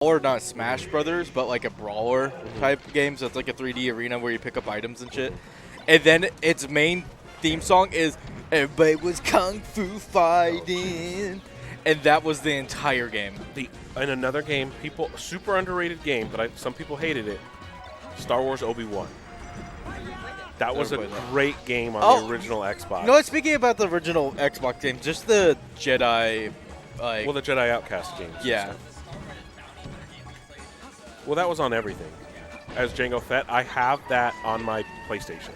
or not Smash Brothers, but like a brawler type game. So it's like a 3D arena where you pick up items and shit. And then its main theme song is "Everybody was kung fu fighting," and that was the entire game. In another game, super underrated game, but some people hated it. Star Wars Obi-Wan. That was a great game on the original Xbox. No, speaking about the original Xbox game, just the Jedi, the Jedi Outcast games. Yeah. Well, that was on everything. As Jango Fett, I have that on my PlayStation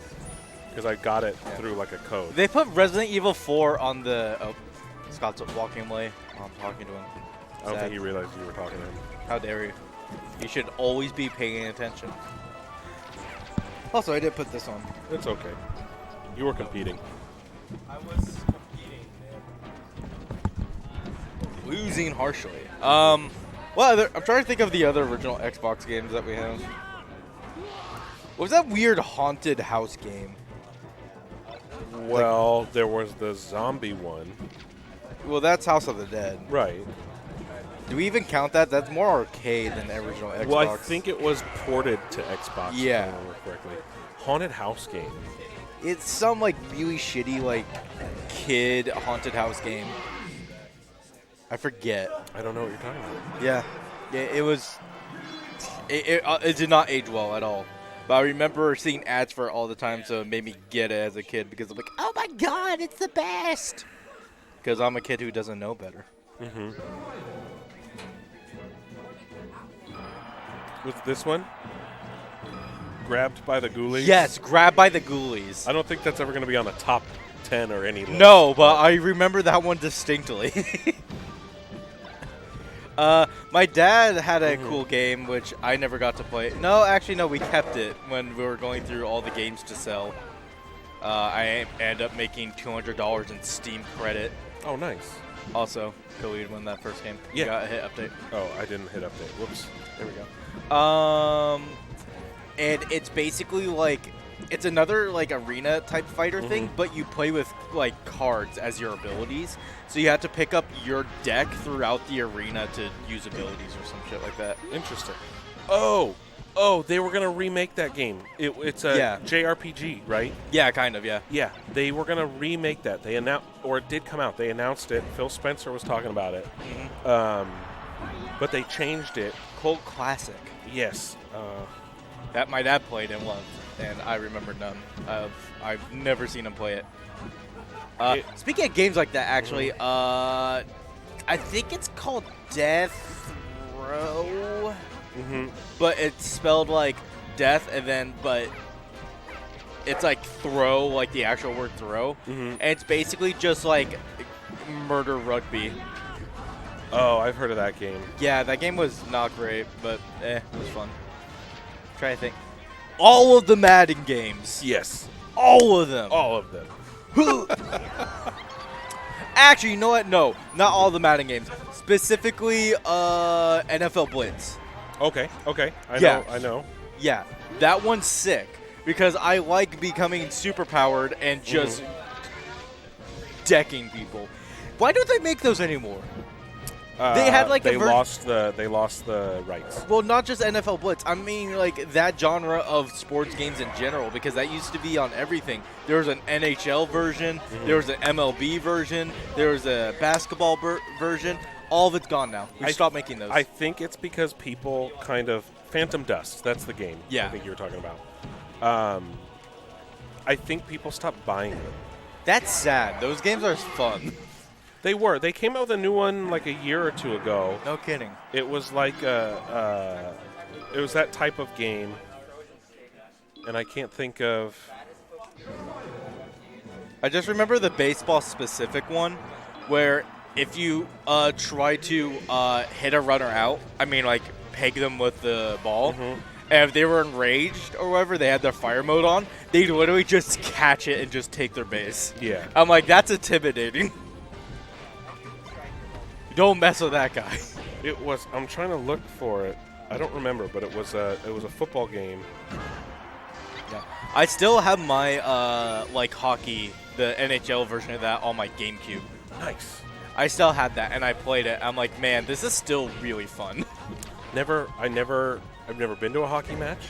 because I got it through like a code. They put Resident Evil 4 on the. Oh, Scott's walking away. I'm talking to him. I don't think he realized you were talking to him. How dare you? You should always be paying attention. Also, I did put this on. It's okay. You were competing. I was competing, man. Losing harshly. Well, I'm trying to think of the other original Xbox games that we have. What was that weird haunted house game? Well, there was the zombie one. Well, that's House of the Dead. Right. Do we even count that? That's more arcade than the original Xbox. Well, I think it was ported to Xbox. Yeah. If I remember correctly. Haunted house game. It's some like really shitty like kid haunted house game. I forget. I don't know what you're talking about. Yeah, it was. It did not age well at all. But I remember seeing ads for it all the time, so it made me get it as a kid because I'm like, oh my god, it's the best. Because I'm a kid who doesn't know better. Mm-hmm. Was this one? Grabbed by the Ghoulies? Yes, Grabbed by the Ghoulies. I don't think that's ever going to be on the top 10 or any list. No, but I remember that one distinctly. My dad had a cool game, which I never got to play. No, actually, no, we kept it when we were going through all the games to sell. I ended up making $200 in Steam credit. Oh, nice. Also, Khalid won that first game. Yeah. Got a hit update. Oh, I didn't hit update. Whoops. There we go. And it's basically like, it's another like arena type fighter thing, but you play with like cards as your abilities. So you have to pick up your deck throughout the arena to use abilities or some shit like that. Interesting. Oh, they were going to remake that game. It's a JRPG, right? Yeah, kind of, yeah. Yeah, they were going to remake that. They announced, or it did come out. They announced it. Phil Spencer was talking about it. But they changed it. Cult classic. Yes. That my dad played and loved, and I remember none. I've never seen him play it. Speaking of games like that, actually, I think it's called Death Row. But it's spelled like death, and then but it's like throw, like the actual word throw. And it's basically just like murder rugby. Oh, I've heard of that game. Yeah, that game was not great, but it was fun. Try to think. All of the Madden games. Yes. All of them. All of them. Actually, you know what? No, not all the Madden games. Specifically, NFL Blitz. Okay. I know. Yeah, that one's sick because I like becoming super powered and just decking people. Why don't they make those anymore? They had like they lost the rights. Well, not just NFL Blitz. I mean, like that genre of sports games in general, because that used to be on everything. There was an NHL version, there was an MLB version, there was a basketball version. All of it's gone now. We stopped making those. I think it's because people kind of Phantom Dust. That's the game. Yeah. I think you were talking about. I think people stopped buying them. That's sad. Those games are fun. They were. They came out with a new one like a year or two ago. No kidding. It was like it was that type of game, and I can't think of. I just remember the baseball specific one, where if you try to hit a runner out, I mean like peg them with the ball, and if they were enraged or whatever, they had their fire mode on, they'd literally just catch it and just take their base. Yeah. I'm like, that's intimidating. Don't mess with that guy. It was. I'm trying to look for it. I don't remember, but it was a football game. Yeah. I still have my like hockey, the NHL version of that on my GameCube. Nice. I still had that, and I played it. I'm like, man, this is still really fun. I've never been to a hockey match.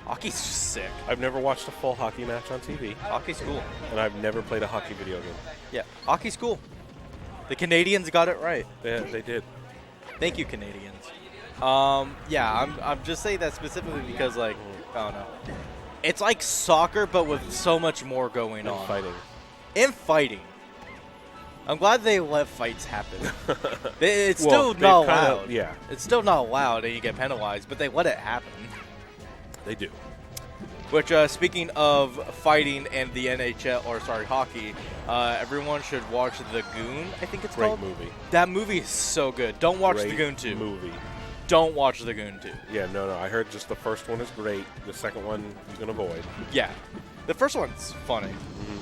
Hockey's just sick. I've never watched a full hockey match on TV. Hockey's cool. And I've never played a hockey video game. Yeah, hockey's cool. The Canadians got it right. Yeah, they did. Thank you, Canadians. Yeah, I'm just saying that specifically because, like, I don't know. It's like soccer, but with so much more going on. And fighting. I'm glad they let fights happen. It's still not allowed. Yeah. It's still not allowed, and you get penalized, but they let it happen. They do. Which, speaking of fighting and the NHL, or sorry, hockey, everyone should watch The Goon, I think it's called. Great movie. That movie is so good. Don't watch The Goon 2. Movie. Don't watch The Goon 2. Yeah, no. I heard just the first one is great. The second one you can avoid. Yeah. The first one's funny. Mm-hmm.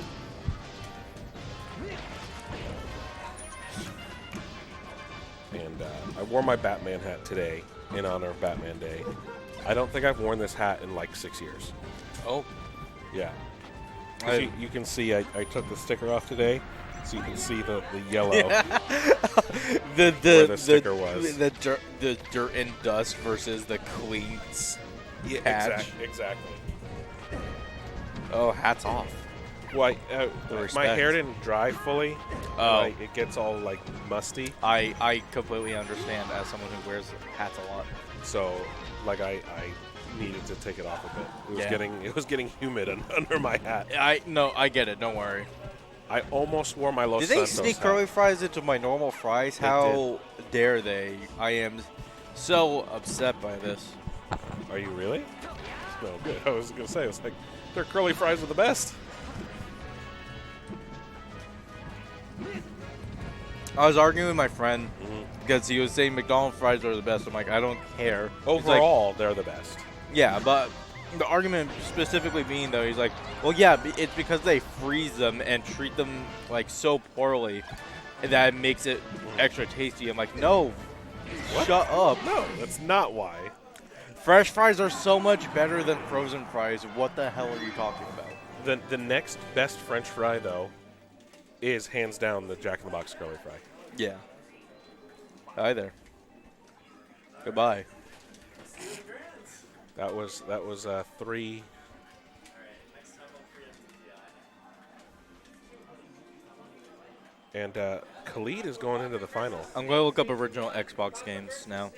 And I wore my Batman hat today in honor of Batman Day. I don't think I've worn this hat in like 6 years. Oh. Yeah. You can see I took the sticker off today, so you can see the yellow Yeah. where the sticker was. The dirt and dust versus the clean patch. Exactly. Oh, hats off. Well, my hair didn't dry fully. Oh. It gets all like musty. I completely understand as someone who wears hats a lot. So, like I needed to take it off a bit. It was getting humid under my hat. I get it. Don't worry. I almost wore my Los Did they Santos sneak hat. curly fries into my normal fries? How dare they? I am so upset by this. Are you really? No, good. I was gonna say, it's like their curly fries are the best. I was arguing with my friend because he was saying McDonald's fries are the best. I'm like, I don't care. Overall, they're the best. Yeah, but the argument specifically being, though, he's like, well, yeah, it's because they freeze them and treat them, like, so poorly that it makes it extra tasty. I'm like, no, shut up. No, that's not why. Fresh fries are so much better than frozen fries. What the hell are you talking about? The next best French fry, though, is hands down the Jack in the Box curly fry. Yeah. Hi there. Goodbye. That was 3. And Khalid is going into the final. I'm going to look up original Xbox games now.